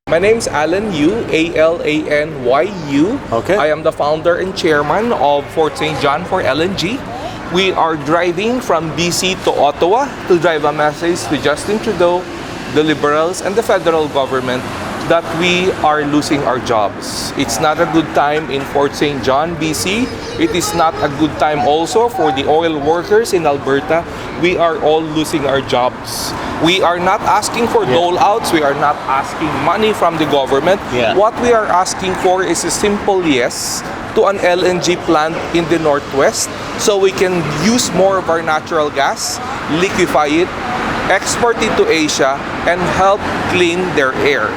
My name's Alan Yu, A-L-A-N-Y-U. Okay. I am the founder and chairman of Fort St. John for LNG. We are driving from BC to Ottawa to drive a message to Justin Trudeau, the Liberals, and the federal government that we are losing our jobs. It's not a good time in Fort St. John, BC. It is not a good time also for the oil workers in Alberta. We are all losing our jobs. We are not asking for dole-outs. We are not asking money from the government. What we are asking for is a simple yes to an LNG plant in the Northwest so we can use more of our natural gas, liquefy it, export it to Asia, and help clean their air.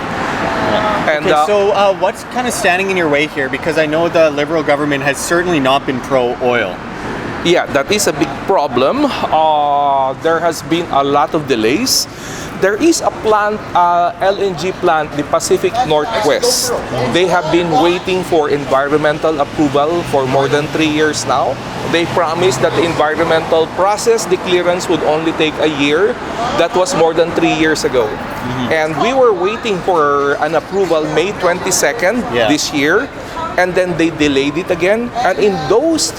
And Okay, so what's kind of standing in your way here? Because I know the Liberal government has certainly not been pro-oil. yeah, that is a big problem. There has been a lot of delays. There is a plant, LNG plant, the Pacific Northwest. They have been waiting for environmental approval for more than 3 years now. They promised that the environmental process, the clearance would only take a year. That was more than 3 years ago. And we were waiting for an approval May 22nd this year. And then they delayed it again. And in those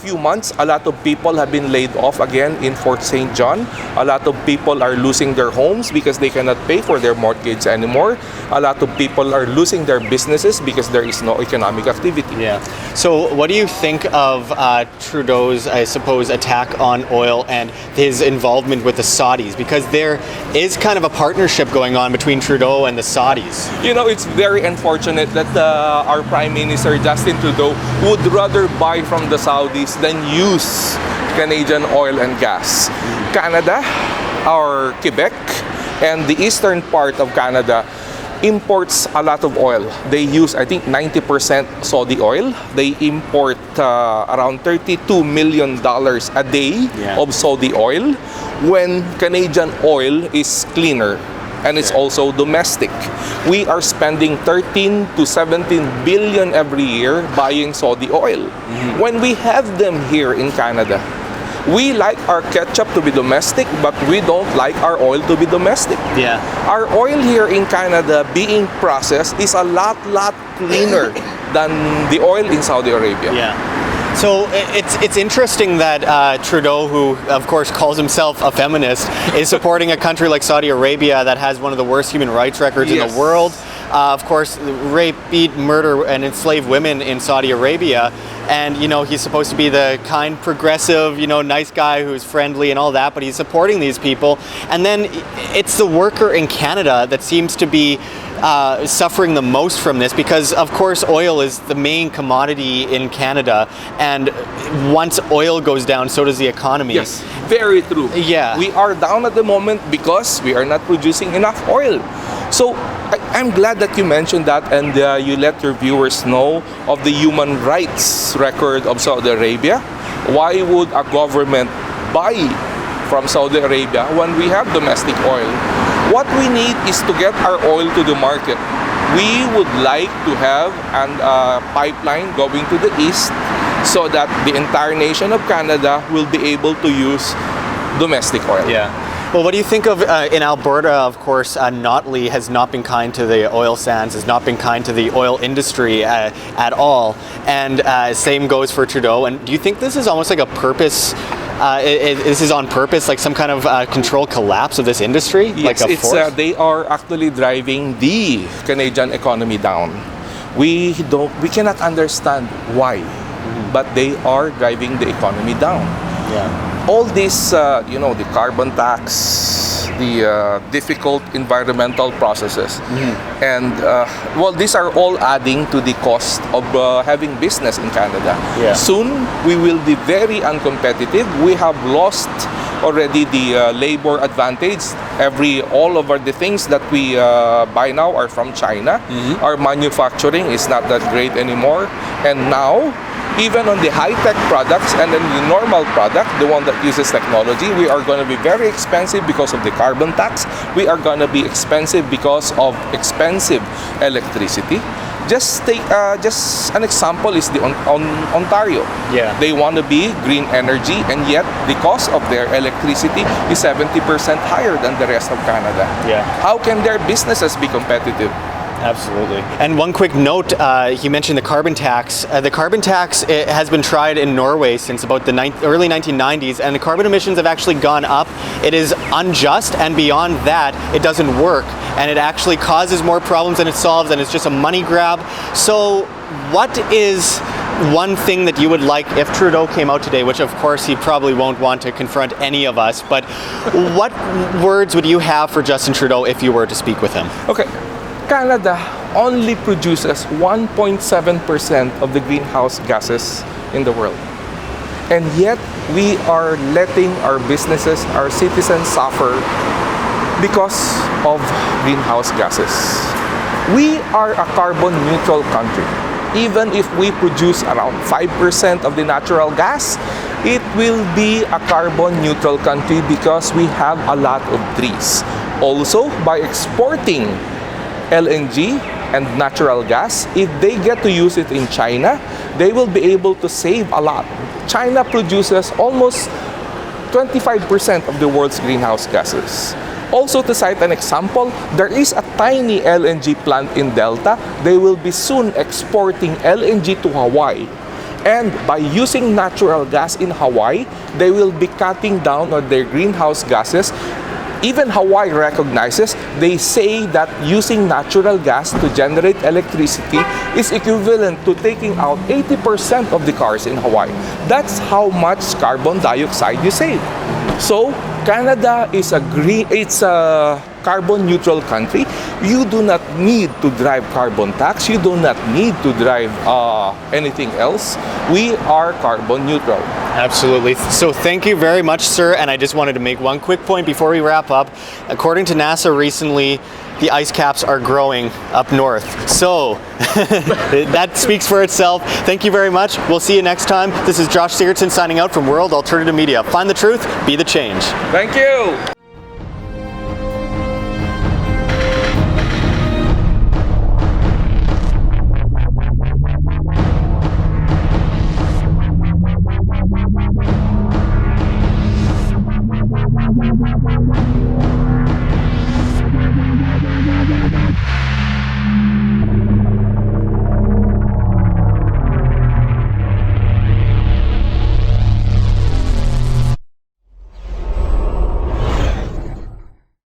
few months, a lot of people have been laid off again in Fort St. John. A lot of people are losing their homes because they cannot pay for their mortgage anymore. A lot of people are losing their businesses because there is no economic activity. Yeah. So what do you think of Trudeau's, I suppose, attack on oil and his involvement with the Saudis? Because there is kind of a partnership going on between Trudeau and the Saudis. You know, it's very unfortunate that our Prime Minister Justin Trudeau would rather buy from the Saudis than use Canadian oil and gas. Canada, or Quebec, and the eastern part of Canada imports a lot of oil. They use, I think, 90% Saudi oil. They import around $32 million a day of Saudi oil, when Canadian oil is cleaner and it's also domestic. We are spending 13 to 17 billion every year buying Saudi oil. When we have them here in Canada, we like our ketchup to be domestic, but we don't like our oil to be domestic. Our oil here in Canada being processed is a lot cleaner than the oil in Saudi Arabia. So it's interesting that Trudeau, who of course calls himself a feminist, is supporting a country like Saudi Arabia that has one of the worst human rights records in the world. Of course, rape, beat, murder, and enslave women in Saudi Arabia. And, you know, he's supposed to be the kind, progressive, you know, nice guy who's friendly and all that, but he's supporting these people. And then it's the worker in Canada that seems to be suffering the most from this, because of course oil is the main commodity in Canada, and once oil goes down, so does the economy. Yes, very true. We are down at the moment because we are not producing enough oil. So I'm glad that you mentioned that, and you let your viewers know of the human rights record of Saudi Arabia. Why would a government buy from Saudi Arabia when we have domestic oil? What we need is to get our oil to the market. We would like to have a pipeline going to the east so that the entire nation of Canada will be able to use domestic oil. Well, what do you think of, in Alberta, of course, Notley has not been kind to the oil sands, has not been kind to the oil industry at all, and same goes for Trudeau. And do you think this is almost like a purpose, this is on purpose, like some kind of controlled collapse of this industry? Yes, like a force? They are actually driving the Canadian economy down. We cannot understand why, but they are driving the economy down. All this, you know, the carbon tax, the difficult environmental processes, and well, these are all adding to the cost of having business in Canada. Soon we will be very uncompetitive. We have lost already the labor advantage. All of the things that we buy now are from China. Our manufacturing is not that great anymore, and now, even on the high-tech products and then the normal product, the one that uses technology, we are going to be very expensive because of the carbon tax. We are going to be expensive because of expensive electricity. Just an example is the Ontario. Yeah. They want to be green energy, and yet the cost of their electricity is 70% higher than the rest of Canada. Yeah. How can their businesses be competitive? Absolutely. And one quick note, he mentioned the carbon tax. The carbon tax it has been tried in Norway since about the early 1990s, and the carbon emissions have actually gone up. It is unjust, and beyond that, it doesn't work. And it actually causes more problems than it solves, and it's just a money grab. So what is one thing that you would like if Trudeau came out today, which of course he probably won't want to confront any of us, but what words would you have for Justin Trudeau if you were to speak with him? Okay. Canada only produces 1.7% of the greenhouse gases in the world. And yet, we are letting our businesses, our citizens suffer because of greenhouse gases. We are a carbon neutral country. Even if we produce around 5% of the natural gas, it will be a carbon neutral country because we have a lot of trees. Also, by exporting LNG and natural gas, if they get to use it in China, they will be able to save a lot. China produces almost 25% of the world's greenhouse gases. Also, to cite an example, there is a tiny LNG plant in Delta. They will be soon exporting LNG to Hawaii. And by using natural gas in Hawaii, they will be cutting down on their greenhouse gases. Even Hawaii recognizes, they say that using natural gas to generate electricity is equivalent to taking out 80% of the cars in Hawaii. That's how much carbon dioxide you save. So, Canada is a carbon neutral country. You do not need to drive carbon tax. You do not need to drive anything else. We are carbon neutral. Absolutely. So thank you very much, sir. And I just wanted to make one quick point before we wrap up. According to NASA recently, the ice caps are growing up north. So that speaks for itself. Thank you very much. We'll see you next time. This is Josh Sigurdson signing out from World Alternative Media. Find the truth, be the change. Thank you.